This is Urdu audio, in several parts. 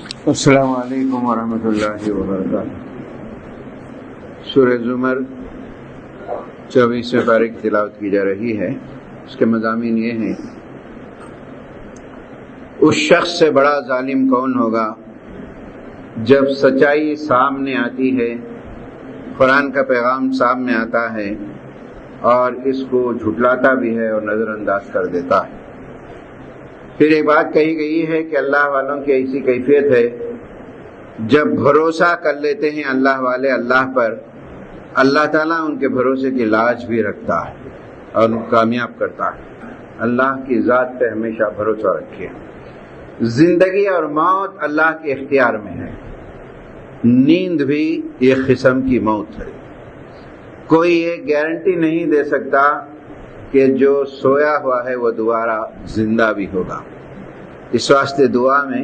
السلام علیکم ورحمۃ اللہ وبرکاتہ۔ سورہ زمر 24ویں پارے کی تلاوت کی جا رہی ہے۔ اس کے مضامین یہ ہیں: اس شخص سے بڑا ظالم کون ہوگا جب سچائی سامنے آتی ہے، قرآن کا پیغام سامنے آتا ہے اور اس کو جھٹلاتا بھی ہے اور نظر انداز کر دیتا ہے۔ پھر ایک بات کہی گئی ہے کہ اللہ والوں کی ایسی کیفیت ہے جب بھروسہ کر لیتے ہیں اللہ والے اللہ پر، اللہ تعالیٰ ان کے بھروسے کی لاج بھی رکھتا ہے اور ان کو کامیاب کرتا ہے۔ اللہ کی ذات پہ ہمیشہ بھروسہ رکھیے۔ زندگی اور موت اللہ کے اختیار میں ہے، نیند بھی ایک قسم کی موت ہے۔ کوئی یہ گارنٹی نہیں دے سکتا کہ جو سویا ہوا ہے وہ دوبارہ زندہ بھی ہوگا۔ اس واسطے دعا میں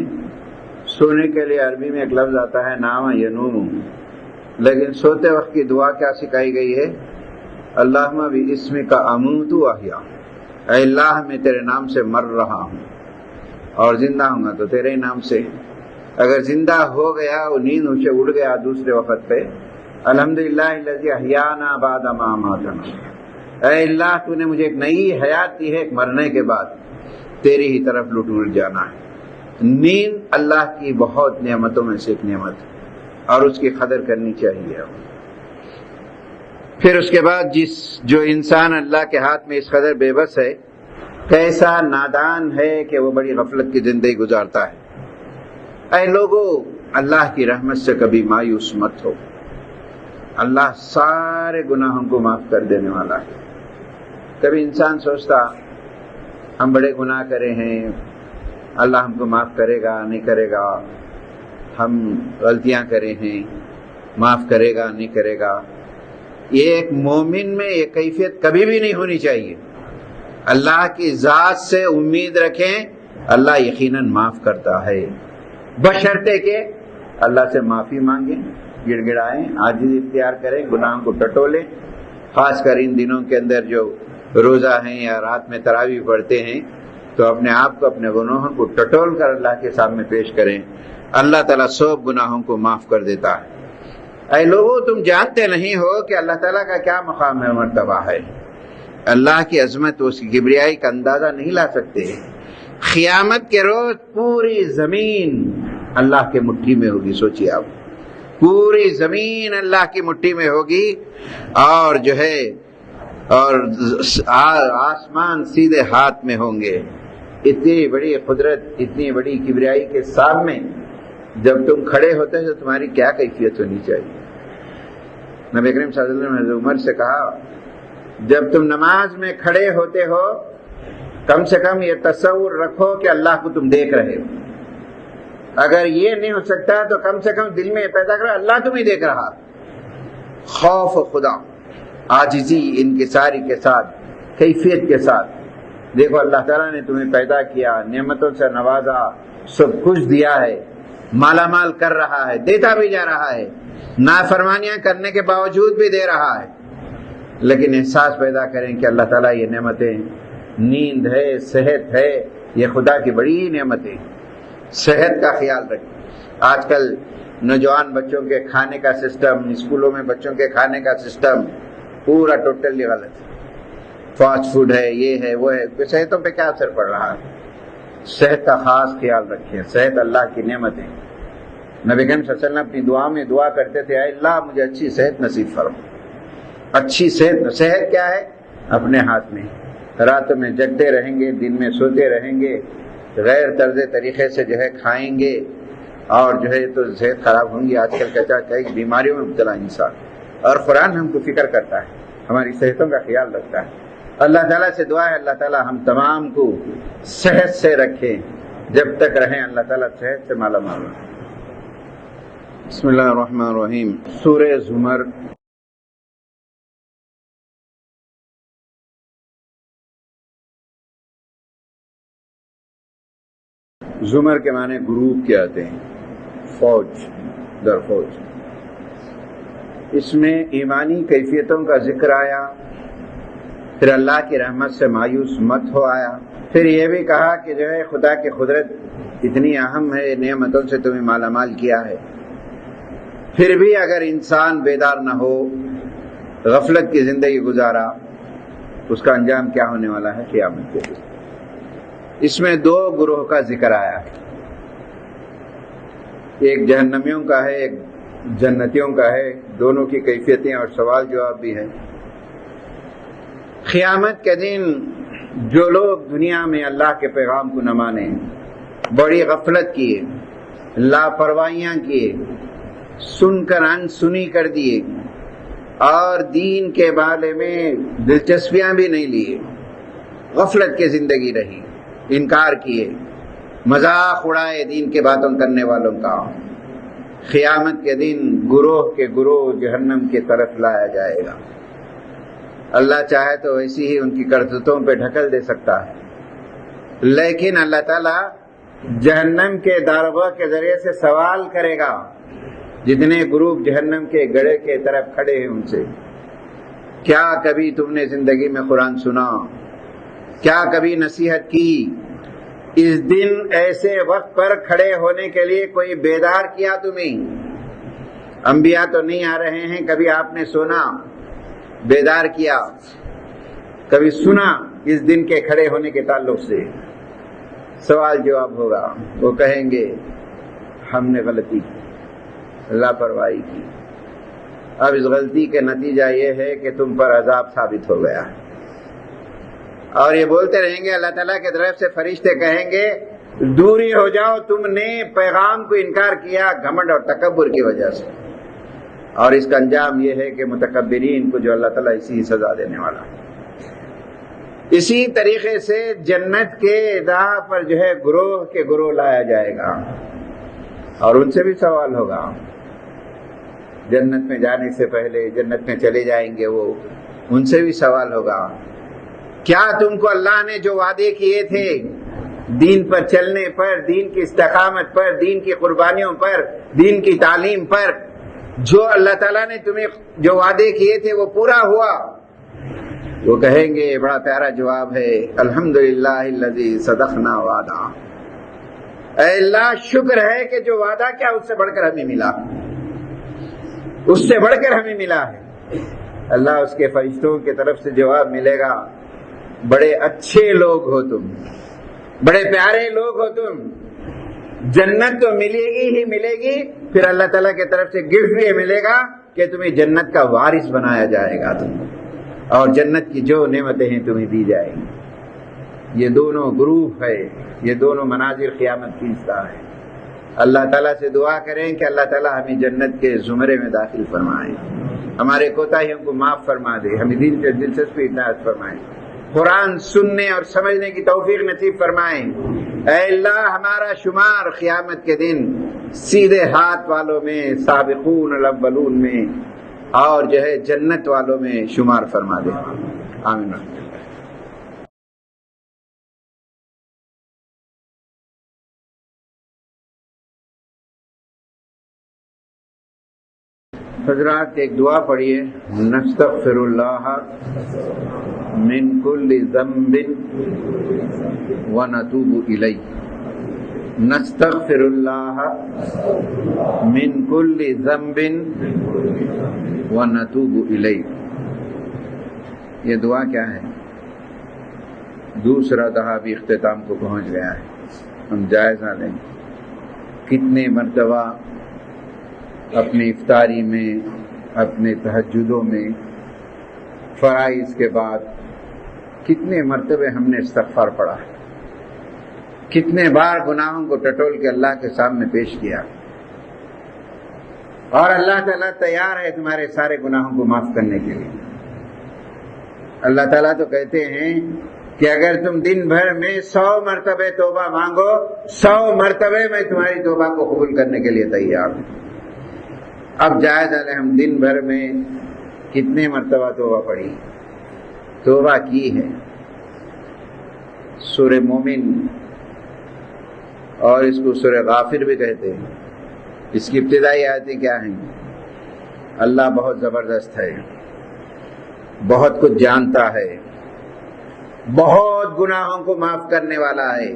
سونے کے لیے عربی میں ایک لفظ آتا ہے نام ینوم، لیکن سوتے وقت کی دعا کیا سکھائی گئی ہے؟ اللہم باسمک اموت واحیا، اے اللہ میں تیرے نام سے مر رہا ہوں اور زندہ ہوں گا تو تیرے ہی نام سے۔ اگر زندہ ہو گیا، وہ نیند اسے اڑ گیا دوسرے وقت پہ، الحمدللہ الذی احیانا بعد ما اماتنا، اے اللہ تو نے مجھے ایک نئی حیات دی ہے ایک مرنے کے بعد، تیری ہی طرف لٹ جانا ہے۔ نیند اللہ کی بہت نعمتوں میں سے ایک نعمت ہے اور اس کی قدر کرنی چاہیے۔ پھر اس کے بعد جو انسان اللہ کے ہاتھ میں اس قدر بے بس ہے، کیسا نادان ہے کہ وہ بڑی غفلت کی زندگی گزارتا ہے۔ اے لوگو، اللہ کی رحمت سے کبھی مایوس مت ہو، اللہ سارے گناہوں کو معاف کر دینے والا ہے۔ کبھی انسان سوچتا ہم بڑے گناہ کرے ہیں، اللہ ہم کو معاف کرے گا نہیں کرے گا، ہم غلطیاں کرے ہیں، معاف کرے گا نہیں کرے گا۔ یہ ایک مومن میں یہ کیفیت کبھی بھی نہیں ہونی چاہیے۔ اللہ کی ذات سے امید رکھیں، اللہ یقیناً معاف کرتا ہے، بشرطے کہ اللہ سے معافی مانگیں، گڑ گڑائیں، عاجزی اختیار کریں، گناہوں کو ٹٹولیں۔ خاص کر ان دنوں کے اندر جو روزہ ہیں یا رات میں تراویح پڑھتے ہیں تو اپنے آپ کو اپنے گناہوں کو ٹٹول کر اللہ کے سامنے پیش کریں، اللہ تعالیٰ سب گناہوں کو معاف کر دیتا ہے۔ اے لوگو، تم جانتے نہیں ہو کہ اللہ تعالیٰ کا کیا مقام ہے، مرتبہ ہے۔ اللہ کی عظمت، اس کی کبریائی کا اندازہ نہیں لا سکتے۔ قیامت کے روز پوری زمین اللہ کے مٹھی میں ہوگی، سوچیے آپ، پوری زمین اللہ کی مٹھی میں ہوگی اور جو ہے اور آسمان سیدھے ہاتھ میں ہوں گے۔ اتنی بڑی قدرت، اتنی بڑی کبریائی کے سامنے جب تم کھڑے ہوتے ہیں تو تمہاری کیا کیفیت ہونی چاہیے؟ نبی کریم صلی اللہ علیہ وسلم نے حضرت عمر سے کہا، جب تم نماز میں کھڑے ہوتے ہو کم سے کم یہ تصور رکھو کہ اللہ کو تم دیکھ رہے ہو۔ اگر یہ نہیں ہو سکتا تو کم سے کم دل میں یہ پیدا کرو اللہ تمہیں دیکھ رہا۔ خوف خدا، عاجزی، انکساری کے ساتھ، کیفیت کے ساتھ دیکھو اللہ تعالیٰ نے تمہیں پیدا کیا، نعمتوں سے نوازا، سب کچھ دیا ہے، مالا مال کر رہا ہے، دیتا بھی جا رہا ہے، نافرمانیاں کرنے کے باوجود بھی دے رہا ہے، لیکن احساس پیدا کریں کہ اللہ تعالیٰ یہ نعمتیں، نیند ہے، صحت ہے، یہ خدا کی بڑی نعمتیں۔ صحت کا خیال رکھیں۔ آج کل نوجوان بچوں کے کھانے کا سسٹم، اسکولوں میں بچوں کے کھانے کا سسٹم پورا ٹوٹلی غلط ہے۔ فاسٹ فوڈ ہے، یہ ہے، وہ ہے، صحتوں پہ کیا اثر پڑ رہا ہے؟ صحت کا خاص خیال رکھیں، صحت اللہ کی نعمت ہے۔ نبی کریم صلی اللہ علیہ وسلم اپنی دعا میں دعا کرتے تھے، اے اللہ مجھے اچھی صحت نصیب فرما۔ اچھی صحت کیا ہے؟ اپنے ہاتھ میں۔ راتوں میں جگتے رہیں گے، دن میں سوتے رہیں گے، غیر طرز طریقے سے جو ہے کھائیں گے اور جو ہے تو صحت خراب ہوں گی۔ آج کل کئی بیماریوں میں مبتلا انسان، اور قرآن ہم کو فکر کرتا ہے، ہماری صحتوں کا خیال رکھتا ہے۔ اللہ تعالیٰ سے دعا ہے اللہ تعالیٰ ہم تمام کو صحت سے رکھیں، جب تک رہیں اللہ تعالیٰ صحت سے مالا مال رکھیں۔ بسم اللہ الرحمن الرحیم۔ سورہ زمر زمر کے معنی گروپ کے آتے ہیں، فوج در فوج۔ اس میں ایمانی کیفیتوں کا ذکر آیا، پھر اللہ کی رحمت سے مایوس مت ہو آیا، پھر یہ بھی کہا کہ جو ہے خدا کی قدرت اتنی اہم ہے، نعمتوں سے تمہیں مالا مال کیا ہے، پھر بھی اگر انسان بیدار نہ ہو، غفلت کی زندگی گزارا، اس کا انجام کیا ہونے والا ہے قیامت کے دن۔ اس میں دو گروہ کا ذکر آیا ہے، ایک جہنمیوں کا ہے، ایک جنتیوں کا ہے، دونوں کی کیفیتیں اور سوال جواب بھی ہے۔ قیامت کے دن جو لوگ دنیا میں اللہ کے پیغام کو نہ مانے، بڑی غفلت کیے، لاپرواہیاں کیے، سن کر انسنی کر دیے اور دین کے بارے میں دلچسپیاں بھی نہیں لیے، غفلت کی زندگی رہی، انکار کیے، مذاق اڑائے دین کے باتوں کرنے والوں کا، قیامت کے دن گروہ کے گروہ جہنم کی طرف لایا جائے گا۔ اللہ چاہے تو ایسی ہی ان کی کرتوتوں پہ ڈھکل دے سکتا ہے، لیکن اللہ تعالیٰ جہنم کے داروغہ کے ذریعے سے سوال کرے گا، جتنے گروپ جہنم کے گڑھے کے طرف کھڑے ہیں ان سے، کیا کبھی تم نے زندگی میں قرآن سنا؟ کیا کبھی نصیحت کی؟ اس دن ایسے وقت پر کھڑے ہونے کے لیے کوئی بیدار کیا تمہیں؟ انبیاء تو نہیں آ رہے ہیں، کبھی آپ نے سنا، بیدار کیا، کبھی سنا اس دن کے کھڑے ہونے کے تعلق سے؟ سوال جواب ہوگا، وہ کہیں گے ہم نے غلطی کی، لاپرواہی کی، اب اس غلطی کے نتیجہ یہ ہے کہ تم پر عذاب ثابت ہو گیا، اور یہ بولتے رہیں گے۔ اللہ تعالیٰ کی طرف سے فرشتے کہیں گے دوری ہو جاؤ، تم نے پیغام کو انکار کیا گھمنڈ اور تکبر کی وجہ سے، اور اس کا انجام یہ ہے کہ متکبرین کو جو اللہ تعالیٰ اسی سزا دینے والا ہے۔ اسی طریقے سے جنت کے راہ پر جو ہے گروہ کے گروہ لایا جائے گا، اور ان سے بھی سوال ہوگا، جنت میں جانے سے پہلے، جنت میں چلے جائیں گے وہ، ان سے بھی سوال ہوگا، کیا تم کو اللہ نے جو وعدے کیے تھے دین پر چلنے پر، دین کی استقامت پر، دین کی قربانیوں پر، دین کی تعلیم پر، جو اللہ تعالیٰ نے تمہیں جو وعدے کیے تھے وہ پورا ہوا؟ وہ کہیں گے، بڑا پیارا جواب ہے، الحمدللہ الذی صدقنا وعدہ، اے اللہ شکر ہے کہ جو وعدہ کیا اس سے بڑھ کر ہمیں ملا، اس سے بڑھ کر ہمیں ملا ہے۔ اللہ اس کے فرشتوں کی طرف سے جواب ملے گا، بڑے اچھے لوگ ہو تم، بڑے پیارے لوگ ہو تم، جنت تو ملے گی ہی ملے گی، پھر اللہ تعالیٰ کی طرف سے گفٹ یہ ملے گا کہ تمہیں جنت کا وارث بنایا جائے گا تم، اور جنت کی جو نعمتیں ہیں تمہیں دی جائیں گی۔ یہ دونوں گروپ ہے، یہ دونوں مناظر قیامت کی اصلاح ہے۔ اللہ تعالیٰ سے دعا کریں کہ اللہ تعالیٰ ہمیں جنت کے زمرے میں داخل فرمائیں، ہمارے کوتاہیوں کو معاف فرما دے، ہمیں دین سے دلچسپی عنایت فرمائیں، قرآن سننے اور سمجھنے کی توفیق نصیب فرمائیں۔ اے اللہ ہمارا شمار قیامت کے دن سیدھے ہاتھ والوں میں، سابقون الاولون میں، اور جو ہے جنت والوں میں شمار فرما دے، آمین۔ حضرات ایک دعا پڑھیے، نستغفر اللہ من کل ذنب ونتوب الیہ، نستغفر اللہ من کل ذنب ونتوب الیہ۔ یہ دعا کیا ہے؟ دوسرا دہا بھی اختتام کو پہنچ گیا ہے، ہم جائزہ لیں کتنے مرتبہ اپنی افطاری میں، اپنے تہجدوں میں، فرائض کے بعد کتنے مرتبے ہم نے استغفار پڑھا ہے، کتنے بار گناہوں کو ٹٹول کے اللہ کے سامنے پیش کیا، اور اللہ تعالیٰ تیار ہے تمہارے سارے گناہوں کو معاف کرنے کے لیے۔ اللہ تعالیٰ تو کہتے ہیں کہ اگر تم دن بھر میں 100 مرتبہ توبہ مانگو، 100 مرتبہ میں تمہاری توبہ کو قبول کرنے کے لیے تیار ہوں۔ اب جائزہ لیں ہم دن بھر میں کتنے مرتبہ توبہ پڑھی، توبہ کی ہے۔ سورہ مومن، اور اس کو سورہ غافر بھی کہتے ہیں، اس کی ابتدائی آیتیں کیا ہیں؟ اللہ بہت زبردست ہے، بہت کچھ جانتا ہے، بہت گناہوں کو معاف کرنے والا ہے،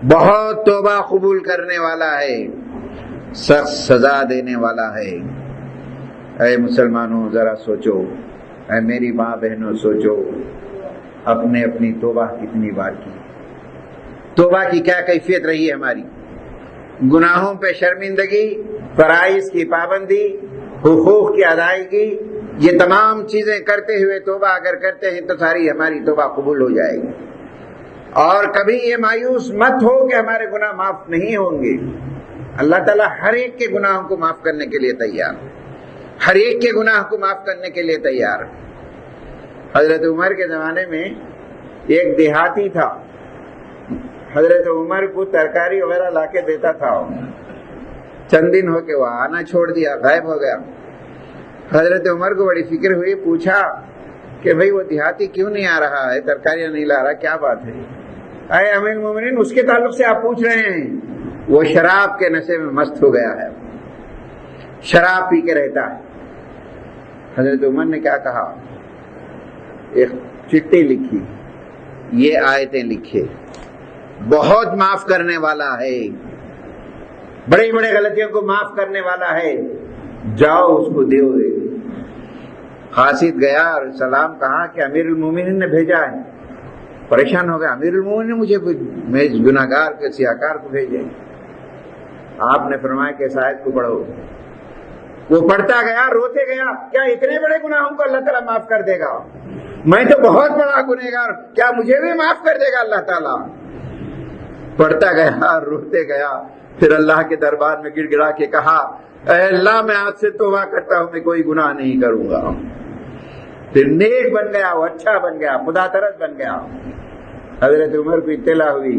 بہت توبہ قبول کرنے والا ہے، سخت سزا دینے والا ہے۔ اے مسلمانوں ذرا سوچو، اے میری ماں بہنوں سوچو، اپنی توبہ کتنی بار کی، توبہ کی کیا کیفیت رہی ہے ہماری؟ گناہوں پہ شرمندگی، فرائض کی پابندی، حقوق کی ادائیگی، یہ تمام چیزیں کرتے ہوئے توبہ اگر کرتے ہیں تو ساری ہماری توبہ قبول ہو جائے گی۔ اور کبھی یہ مایوس مت ہو کہ ہمارے گناہ معاف نہیں ہوں گے۔ اللہ تعالیٰ ہر ایک کے گناہوں کو معاف کرنے کے لیے تیار، ہر ایک کے گناہ کو معاف کرنے کے لیے تیار۔ حضرت عمر کے زمانے میں ایک دیہاتی تھا، حضرت عمر کو ترکاری وغیرہ لا کے دیتا تھا، چند دن ہو کے وہ آنا چھوڑ دیا، غائب ہو گیا۔ حضرت عمر کو بڑی فکر ہوئی، پوچھا کہ بھئی وہ دیہاتی کیوں نہیں آ رہا ہے، ترکاریاں نہیں لا رہا، کیا بات ہے؟ اے امیر المومنین، اس کے تعلق سے آپ پوچھ رہے ہیں؟ وہ شراب کے نشے میں مست ہو گیا ہے، شراب پی کے رہتا ہے۔ حضرت عمر نے کیا کہا؟ ایک چٹھی لکھی، یہ آیتیں لکھے، بہت معاف کرنے والا ہے، بڑی بڑی غلطیوں کو معاف کرنے والا ہے، جاؤ اس کو دیو دے۔ قاصد گیا اور سلام کہا کہ امیر المومنین نے بھیجا ہے۔ پریشان ہو گیا، امیر المومنین نے مجھے میں گناہگار کے سیاکار کو بھیجے۔ آپ نے فرمایا کہ اس آیت کو پڑھو۔ وہ پڑھتا گیا، روتے گیا، کیا اتنے بڑے گناہوں کو اللہ تعالیٰ معاف کر دے گا؟ میں تو بہت بڑا گنہگار، کیا مجھے بھی معاف کر دے گا اللہ تعالیٰ؟ پڑھتا گیا، روتے گیا، پھر اللہ کے دربار میں گڑ گڑا کے کہا، اے اللہ میں آج سے توبہ کرتا ہوں، میں کوئی گناہ نہیں کروں گا۔ پھر نیک بن گیا، وہ اچھا بن گیا، خدا ترس بن گیا۔ حضرت عمر کو اطلاع ہوئی،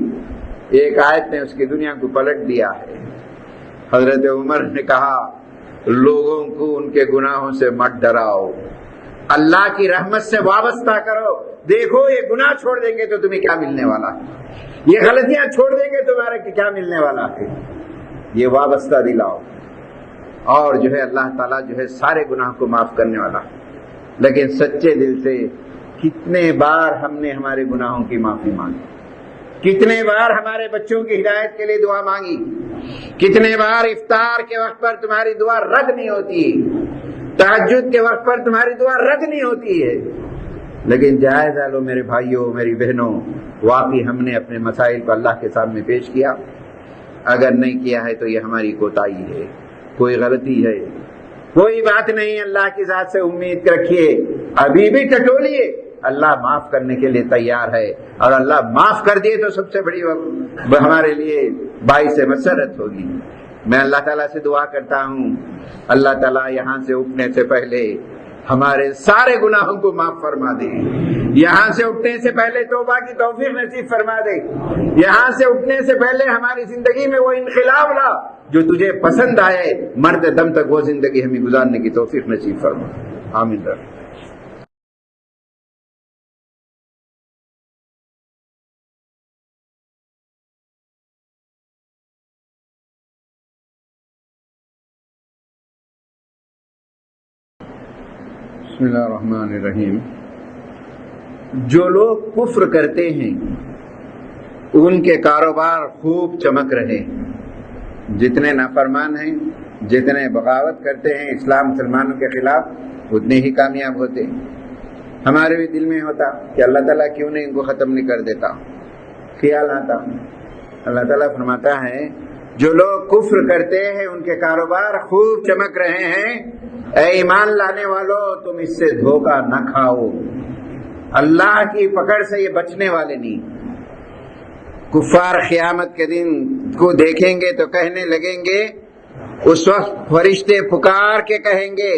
ایک آیت نے اس کی دنیا کو پلٹ دیا ہے۔ حضرت عمر نے کہا، لوگوں کو ان کے گناہوں سے مت ڈراؤ، اللہ کی رحمت سے وابستہ کرو۔ دیکھو یہ گناہ چھوڑ دیں گے تو تمہیں کیا ملنے والا ہے، یہ غلطیاں چھوڑ دیں گے تمہارے کیا ملنے والا ہے، یہ وابستہ دلاؤ۔ اور جو ہے اللہ تعالیٰ جو ہے سارے گناہ کو معاف کرنے والا، لیکن سچے دل سے کتنے بار ہم نے ہمارے گناہوں کی معافی مانگی، کتنے بار ہمارے بچوں کی ہدایت کے لیے دعا مانگی، کتنے بار افطار کے وقت پر تمہاری دعا رد نہیں ہوتی، تہجد کے وقت پر تمہاری دعا رد نہیں ہوتی ہے۔ لیکن جائزہ لو میرے بھائیوں، میری بہنوں، واقعی ہم نے اپنے مسائل کو اللہ کے سامنے پیش کیا؟ اگر نہیں کیا ہے تو یہ ہماری کوتاہی ہے، کوئی غلطی ہے، کوئی بات نہیں، اللہ کی ذات سے امید رکھیے، ابھی بھی ٹٹولیے، اللہ معاف کرنے کے لیے تیار ہے، اور اللہ معاف کر دیے تو سب سے بڑی ہمارے لیے باعث مسرت ہوگی۔ میں اللہ تعالیٰ سے دعا کرتا ہوں، اللہ تعالیٰ یہاں سے اٹھنے سے پہلے ہمارے سارے گناہوں کو معاف فرما دے، یہاں سے اٹھنے سے پہلے توبہ کی توفیق نصیب فرما دے، یہاں سے اٹھنے سے پہلے ہماری زندگی میں وہ انقلاب لا جو تجھے پسند آئے، مرتے دم تک وہ زندگی ہمیں گزارنے کی توفیق نصیب فرما۔ آمین۔ بسم اللہ الرحمن الرحیم۔ جو لوگ کفر کرتے ہیں ان کے کاروبار خوب چمک رہے، جتنے نافرمان ہیں، جتنے بغاوت کرتے ہیں اسلام مسلمانوں کے خلاف، اتنے ہی کامیاب ہوتے ہیں۔ ہمارے بھی دل میں ہوتا کہ اللہ تعالیٰ کیوں نہیں ان کو ختم نہیں کر دیتا، خیال آتا۔ اللہ تعالیٰ فرماتا ہے جو لوگ کفر کرتے ہیں ان کے کاروبار خوب چمک رہے ہیں، اے ایمان لانے والو تم اس سے دھوکہ نہ کھاؤ، اللہ کی پکڑ سے یہ بچنے والے نہیں۔ کفار قیامت کے دن کو دیکھیں گے تو کہنے لگیں گے، اس وقت فرشتے پکار کے کہیں گے،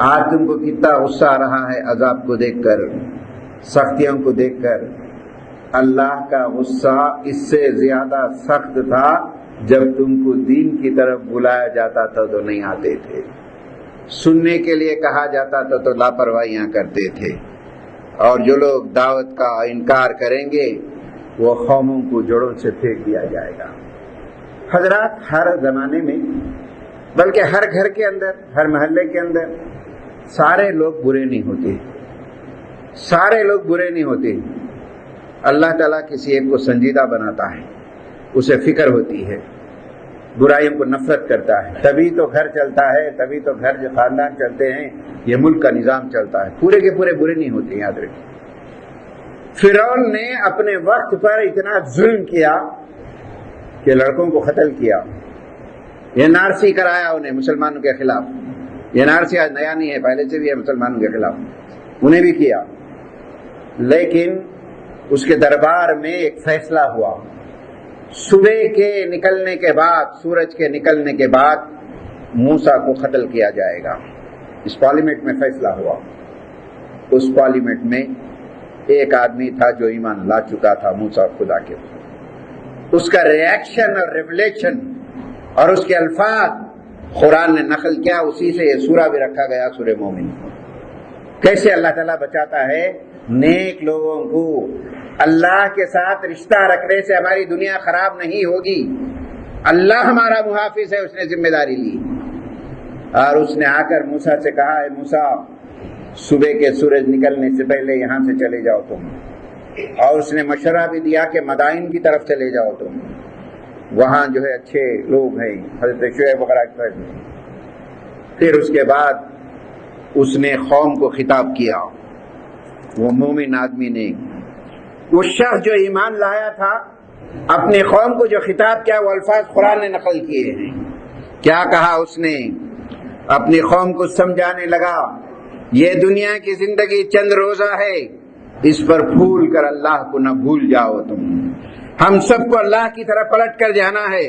آج تم کو کتنا غصہ آ رہا ہے عذاب کو دیکھ کر، سختیوں کو دیکھ کر۔ اللہ کا غصہ اس سے زیادہ سخت تھا جب تم کو دین کی طرف بلایا جاتا تھا تو نہیں آتے تھے، سننے کے لیے کہا جاتا تھا تو لاپرواہیاں کرتے تھے، اور جو لوگ دعوت کا انکار کریں گے وہ قوموں کو جڑوں سے پھینک دیا جائے گا۔ حضرات، ہر زمانے میں بلکہ ہر گھر کے اندر، ہر محلے کے اندر سارے لوگ برے نہیں ہوتے، سارے لوگ برے نہیں ہوتے۔ اللہ تعالیٰ کسی ایک کو سنجیدہ بناتا ہے، اسے فکر ہوتی ہے، برائیوں کو نفرت کرتا ہے، تبھی تو گھر چلتا ہے، تبھی تو گھر جو خاندان چلتے ہیں، یہ ملک کا نظام چلتا ہے، پورے کے پورے برے نہیں ہوتے، یاد رکھیں۔ فرعون نے اپنے وقت پر اتنا ظلم کیا کہ لڑکوں کو قتل کیا، این آر سی کرایا انہیں مسلمانوں کے خلاف، این آر سی آج نیا نہیں ہے، پہلے سے بھی ہے مسلمانوں کے خلاف، انہیں بھی کیا، لیکن اس کے دربار میں ایک فیصلہ ہوا، صبح کے نکلنے کے بعد، سورج کے نکلنے کے بعد موسیٰ کو قتل کیا جائے گا۔ اس پارلیمنٹ میں فیصلہ ہوا۔ اس پارلیمنٹ میں ایک آدمی تھا جو ایمان لا چکا تھا موسیٰ خدا کے، اس کا ریاکشن اور ریولیشن اور اس کے الفاظ قرآن نے نقل کیا، اسی سے یہ سورہ بھی رکھا گیا، سورہ مومن۔ کیسے اللہ تعالیٰ بچاتا ہے نیک لوگوں کو، اللہ کے ساتھ رشتہ رکھنے سے ہماری دنیا خراب نہیں ہوگی، اللہ ہمارا محافظ ہے، اس نے ذمہ داری لی، اور اس نے آ کر موسیٰ سے کہا، اے موسیٰ صبح کے سورج نکلنے سے پہلے یہاں سے چلے جاؤ تم، اور اس نے مشورہ بھی دیا کہ مدائن کی طرف چلے جاؤ تم، وہاں جو ہے اچھے لوگ ہیں، حضرت شعیب وغیرہ۔ پھر اس کے بعد اس نے قوم کو خطاب کیا، وہ مومن آدمی نے، وہ شخص جو ایمان لایا تھا، اپنے قوم کو جو خطاب کیا وہ الفاظ قرآن نے نقل کیے ہیں۔ کیا کہا اس نے؟ اپنی قوم کو سمجھانے لگا، یہ دنیا کی زندگی چند روزہ ہے، اس پر بھول کر اللہ کو نہ بھول جاؤ تم، ہم سب کو اللہ کی طرف پلٹ کر جانا ہے،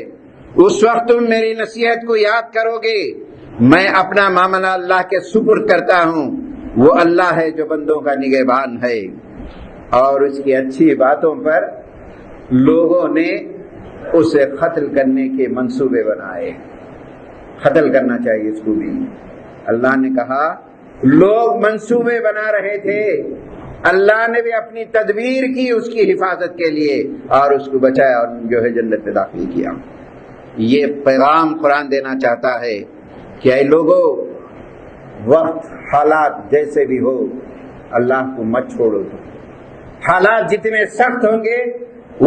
اس وقت تم میری نصیحت کو یاد کرو گے، میں اپنا معاملہ اللہ کے سپرد کرتا ہوں، وہ اللہ ہے جو بندوں کا نگہبان ہے۔ اور اس کی اچھی باتوں پر لوگوں نے اسے قتل کرنے کے منصوبے بنائے، قتل کرنا چاہیے اس کو بھی۔ اللہ نے کہا لوگ منصوبے بنا رہے تھے، اللہ نے بھی اپنی تدبیر کی اس کی حفاظت کے لیے، اور اس کو بچایا اور جو ہے جنت میں داخل کیا۔ یہ پیغام قرآن دینا چاہتا ہے کہ اے لوگوں، وقت حالات جیسے بھی ہو اللہ کو مت چھوڑو، حالات جتنے سخت ہوں گے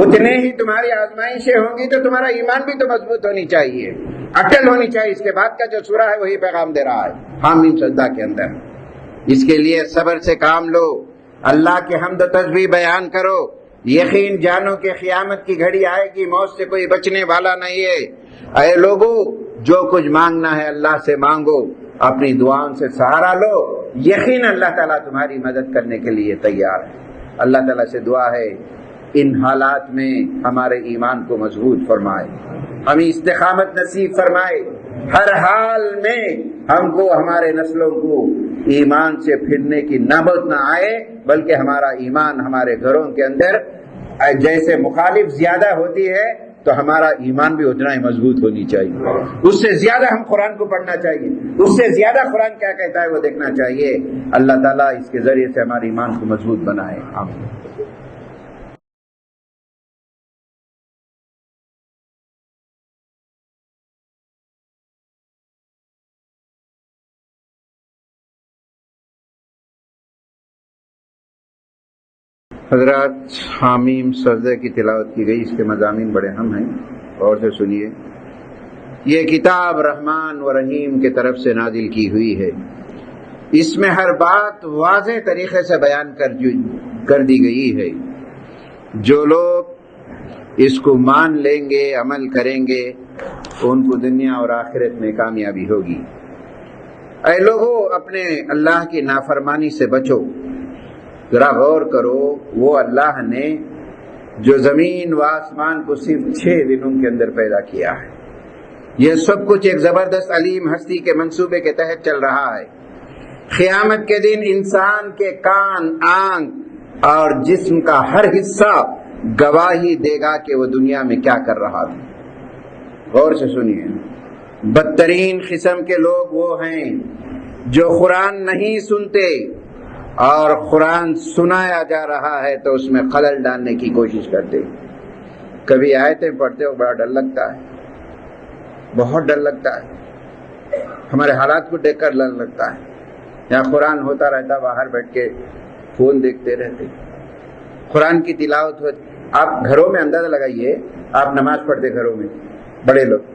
اتنے ہی تمہاری آزمائشیں ہوں گی، تو تمہارا ایمان بھی تو مضبوط ہونی چاہیے، عقل ہونی چاہیے۔ اس کے بعد کا جو سورہ ہے وہی پیغام دے رہا ہے حامیم سجدہ کے اندر۔ اس کے لیے صبر سے کام لو، اللہ کے حمد و تسبیح بیان کرو، یقین جانو کہ قیامت کی گھڑی آئے گی، موت سے کوئی بچنے والا نہیں ہے۔ اے لوگو، جو کچھ مانگنا ہے اللہ سے مانگو، اپنی دعاؤں سے سہارا لو، یقین اللہ تعالیٰ تمہاری مدد کرنے کے لیے تیار ہے۔ اللہ تعالیٰ سے دعا ہے ان حالات میں ہمارے ایمان کو مضبوط فرمائے، ہمیں استقامت نصیب فرمائے، ہر حال میں ہم کو، ہمارے نسلوں کو ایمان سے پھرنے کی نوبت نہ آئے، بلکہ ہمارا ایمان ہمارے گھروں کے اندر جیسے مخالف زیادہ ہوتی ہے تو ہمارا ایمان بھی اتنا ہی مضبوط ہونی چاہیے، اس سے زیادہ ہم قرآن کو پڑھنا چاہیے، اس سے زیادہ قرآن کیا کہتا ہے وہ دیکھنا چاہیے۔ اللہ تعالیٰ اس کے ذریعے سے ہمارے ایمان کو مضبوط بنائے، آمین۔ حضرات، حامیم سجدہ کی تلاوت کی گئی، اس کے مضامین بڑے اہم ہیں، اور سے سنیے۔ یہ کتاب رحمان و رحیم کے طرف سے نازل کی ہوئی ہے، اس میں ہر بات واضح طریقے سے بیان کر دی گئی ہے، جو لوگ اس کو مان لیں گے، عمل کریں گے، ان کو دنیا اور آخرت میں کامیابی ہوگی۔ اے لوگوں، اپنے اللہ کی نافرمانی سے بچو، ذرا غور کرو، وہ اللہ نے جو زمین و آسمان کو صرف 6 دنوں کے اندر پیدا کیا ہے، یہ سب کچھ ایک زبردست علیم ہستی کے منصوبے کے تحت چل رہا ہے۔ قیامت کے دن انسان کے کان، آنکھ اور جسم کا ہر حصہ گواہی دے گا کہ وہ دنیا میں کیا کر رہا تھا۔ غور سے سنیے، بدترین قسم کے لوگ وہ ہیں جو قرآن نہیں سنتے، اور قرآن سنایا جا رہا ہے تو اس میں خلل ڈالنے کی کوشش کرتے۔ کبھی آیتیں پڑھتے ہو بڑا ڈر لگتا ہے، بہت ڈر لگتا ہے، ہمارے حالات کو دیکھ کر ڈر لگتا ہے۔ یہاں قرآن ہوتا رہتا، باہر بیٹھ کے فون دیکھتے رہتے، قرآن کی تلاوت ہوتی، آپ گھروں میں اندازہ لگائیے، آپ نماز پڑھتے گھروں میں، بڑے لوگ،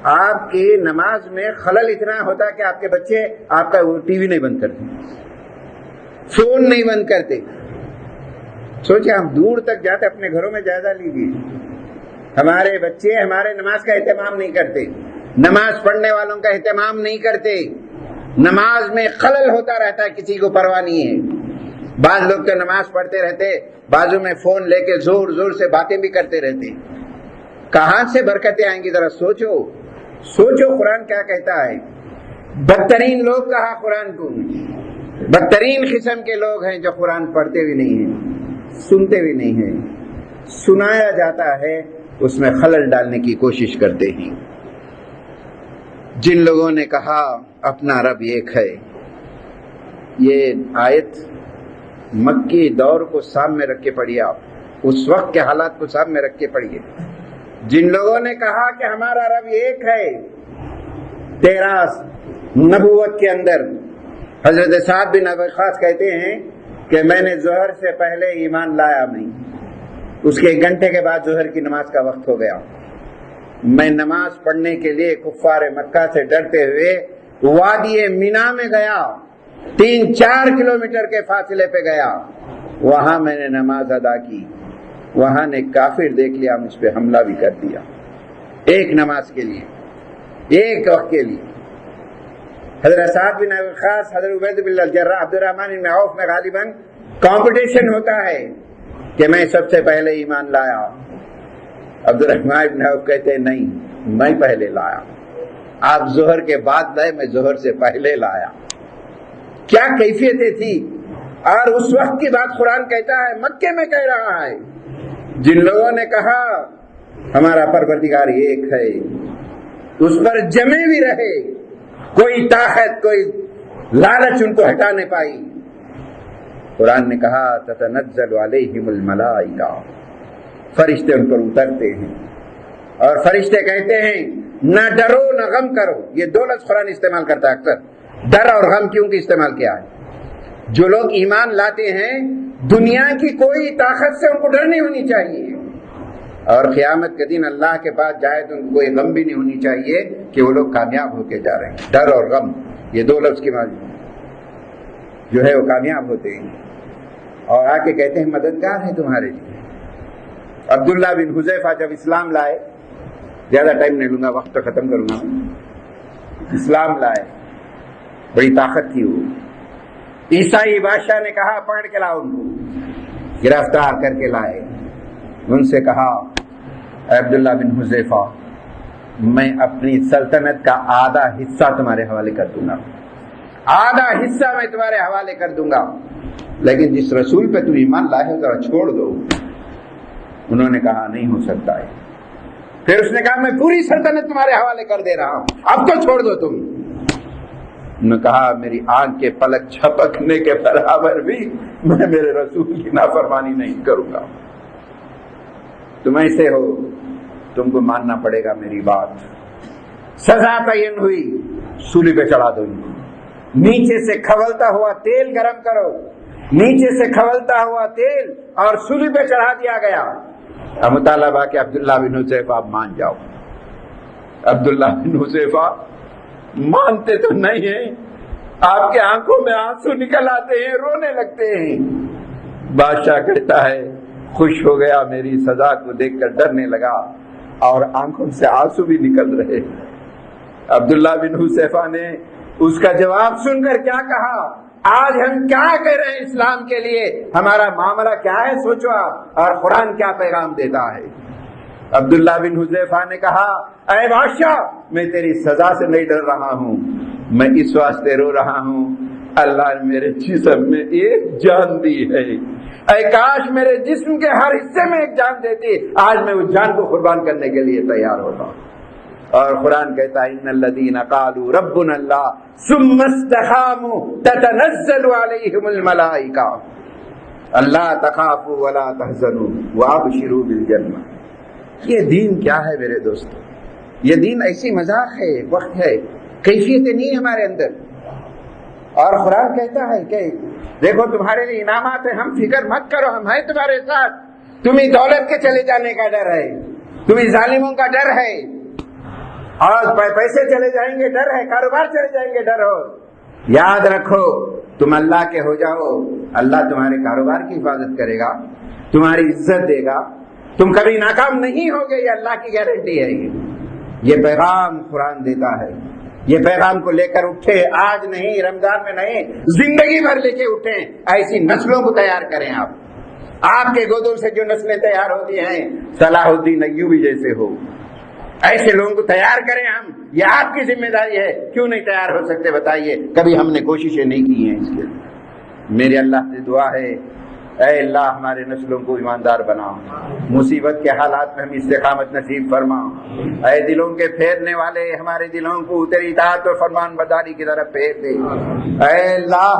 آپ کی نماز میں خلل اتنا ہوتا کہ آپ کے بچے آپ کا ٹی وی نہیں بند کرتے، فون نہیں بند کرتے. سوچیں ہم دور تک جاتے، اپنے گھروں میں جائزہ لیجیے، ہمارے بچے ہمارے نماز کا اہتمام نہیں کرتے، نماز پڑھنے والوں کا اہتمام نہیں کرتے، نماز میں خلل ہوتا رہتا ہے، کسی کو پرواہ نہیں ہے. بعض لوگ تو نماز پڑھتے رہتے، بازو میں فون لے کے زور زور سے باتیں بھی کرتے رہتے. کہاں سے برکتیں آئیں گی؟ ذرا سوچو سوچو قرآن کیا کہتا ہے. بدترین لوگ کہا قرآن کو، بدترین قسم کے لوگ ہیں جو قرآن پڑھتے بھی نہیں ہیں، سنتے بھی نہیں ہیں، سنایا جاتا ہے اس میں خلل ڈالنے کی کوشش کرتے ہیں. جن لوگوں نے کہا اپنا رب ایک ہے، یہ آیت مکی دور کو سامنے رکھ کے پڑھیے، آپ اس وقت کے حالات کو سامنے رکھ کے پڑھیے. جن لوگوں نے کہا کہ ہمارا رب ایک ہے، 13 نبوت کے اندر حضرت سعد بن ابی وقاص کہتے ہیں کہ میں نے ظہر سے پہلے ایمان لایا نہیں، اس کے 1 گھنٹے کے بعد ظہر کی نماز کا وقت ہو گیا، میں نماز پڑھنے کے لیے کفار مکہ سے ڈرتے ہوئے وادی مینا میں گیا، 3-4 کلومیٹر کے فاصلے پہ گیا، وہاں میں نے نماز ادا کی، وہاں نے کافر دیکھ لیا، مجھ پہ حملہ بھی کر دیا، ایک نماز کے لیے، ایک وقت کے لیے. حضرت سعد بن ابی وقاص، حضرت عبید بن الجراح، عبد الرحمن بن عوف میں غالباً کمپٹیشن ہوتا ہے کہ میں سب سے پہلے ایمان لایا. عبد الرحمن بن عوف کہتے ہیں نہیں، میں پہلے لایا، آپ ظہر کے بعد لائے، میں ظہر سے پہلے لایا. کیا کیفیتیں تھی. اور اس وقت کی بات قرآن کہتا ہے، مکے میں کہہ رہا ہے. جن لوگوں نے کہا ہمارا پروردگار ایک ہے، اس پر جمے بھی رہے، کوئی طاقت کوئی لالچ ان کو ہٹا نہیں پائی. قرآن نے کہا تتنزل علیہم الملائکہ، فرشتے ان پر اترتے ہیں اور فرشتے کہتے ہیں نہ ڈرو نہ غم کرو. یہ 2 لفظ قرآن استعمال کرتا ہے اکثر، ڈر اور غم کیوں کہ استعمال کیا ہے. جو لوگ ایمان لاتے ہیں دنیا کی کوئی طاقت سے ان کو ڈر نہیں ہونی چاہیے، اور قیامت کے دن اللہ کے پاس جائے تو ان کو کوئی غم بھی نہیں ہونی چاہیے کہ وہ لوگ کامیاب ہو کے جا رہے ہیں. ڈر اور غم یہ 2 لفظ کی معنی جو ہے وہ کامیاب ہوتے ہیں اور آ کے کہتے ہیں مددگار ہیں تمہارے لیے. عبداللہ بن حذیفہ جب اسلام لائے، زیادہ ٹائم نہیں لوں گا، وقت ختم کروں گا، اسلام لائے، بڑی طاقت تھی وہ. عیسائی بادشاہ نے کہا پکڑ کے لاؤ، ان کو گرفتار کر کے لائے. ان سے کہا عبداللہ بن حذیفہ میں اپنی سلطنت کا آدھا حصہ تمہارے حوالے کر دوں گا، آدھا حصہ میں تمہارے حوالے کر دوں گا، لیکن جس رسول پہ تم ایمان لائے ہو ذرا چھوڑ دو. انہوں نے کہا نہیں ہو سکتا ہے. پھر اس نے کہا میں پوری سلطنت تمہارے حوالے کر دے رہا ہوں، اب تو چھوڑ دو تم. انہوں نے کہا میری آنکھ کے پلک جھپکنے کے برابر بھی میں میرے رسول کی نافرمانی نہیں کروں گا. تم ایسے ہو، تم کو ماننا پڑے گا میری بات. سزا تعین ہوئی، سولی پہ چڑھا دو ان کو. نیچے سے کھولتا ہوا تیل گرم کرو، نیچے سے کھولتا ہوا تیل اور سولی پہ چڑھا دیا گیا. اب مطالبہ کہ عبداللہ بن حذیفہ آپ مان جاؤ. عبداللہ بن حذیفہ مانتے تو نہیں ہیں، آپ کے آنکھوں میں آنسو نکل آتے ہیں، رونے لگتے ہیں. بادشاہ کہتا ہے خوش ہو گیا، میری سزا کو دیکھ کر ڈرنے لگا اور آنکھوں سے آنسو بھی نکل رہے. عبداللہ بن حذیفہ نے اس کا جواب سن کر کیا کہا، آج ہم کیا کہہ رہے ہیں اسلام کے لیے، ہمارا معاملہ کیا ہے سوچو آپ، اور قرآن کیا پیغام دیتا ہے. عبداللہ بن حذیفہ نے کہا اے بادشاہ میں تیری سزا سے نہیں ڈر رہا ہوں، میں اس واسطے رو رہا ہوں اللہ نے میرے جسم میں ایک جان دی ہے، اے کاش میرے جسم کے ہر حصے میں ایک جان دیتی، آج میں اس جان کو قربان کرنے کے لیے تیار ہوتا. اور قرآن کہتا ہے ان الذین قالوا ربنا اللہ ثم استقاموا تتنزل علیہم الملائکہ اللہ تخافوا ولا تحزنوا وابشروا بالجنہ. یہ دین کیا ہے میرے دوستو؟ یہ دین ایسی مذاق ہے، وقت ہے، کیفیتیں نہیں ہمارے اندر. اور قرآن کہتا ہے کہ دیکھو تمہارے لیے انعامات ہیں، ہم فکر مت کرو، ہم ہیں تمہارے ساتھ، تمہیں دولت کے چلے جانے کا ڈر ہے، تمہیں ظالموں کا ڈر ہے، اور پیسے چلے جائیں گے ڈر ہے، کاروبار چلے جائیں گے ڈر ہو۔ یاد رکھو تم اللہ کے ہو جاؤ، اللہ تمہارے کاروبار کی حفاظت کرے گا، تمہاری عزت دے گا، تم کبھی ناکام نہیں ہوگے، یہ اللہ کی گارنٹی ہے۔ یہ پیغام قرآن دیتا ہے، یہ پیغام کو لے کر اٹھے، آج نہیں، رمضان میں نہیں، زندگی بھر لے کے اٹھیں، ایسی نسلوں کو تیار کریں۔ آپ کے گودوں سے جو نسلیں تیار ہوتی ہیں صلاح الدین ایوبی جیسے ہو، ایسے لوگوں کو تیار کریں ہم، یہ آپ کی ذمہ داری ہے۔ کیوں نہیں تیار ہو سکتے بتائیے؟ کبھی ہم نے کوششیں نہیں کی ہیں اس کے لیے۔ میری اللہ سے دعا ہے، اے اللہ ہمارے نسلوں کو ایماندار بنا، مصیبت کے حالات میں ہم استقامت نصیب فرما، اے دلوں کے پھیرنے والے ہمارے دلوں کو تیری اطاعت اور فرمان برداری کی طرف پھیر دے۔ اے اللہ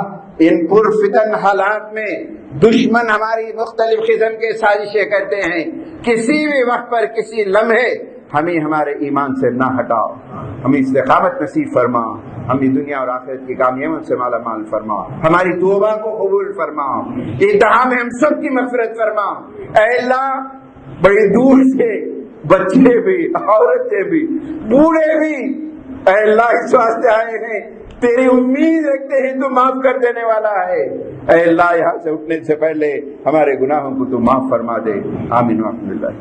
ان پرفتن حالات میں دشمن ہماری مختلف قسم کے سازشیں کرتے ہیں، کسی بھی وقت پر کسی لمحے ہمیں ہمارے ایمان سے نہ ہٹاؤ، ہمیں استقامت نصیب فرما، ہمیں دنیا اور آخرت کی کامیابیوں سے مالا مال فرما، ہماری توبہ کو قبول فرما، انتہا میں ہم سب کی مغفرت فرما۔ اے اللہ بڑی دور سے بچے بھی، عورتیں بھی، بوڑھے بھی اے اللہ اس واسطے آئے ہیں، تیری امید رکھتے ہیں تو معاف کر دینے والا ہے۔ اے اللہ یہاں سے اٹھنے سے پہلے ہمارے گناہوں کو تو معاف فرما دے۔ آمین و الحمدللہ۔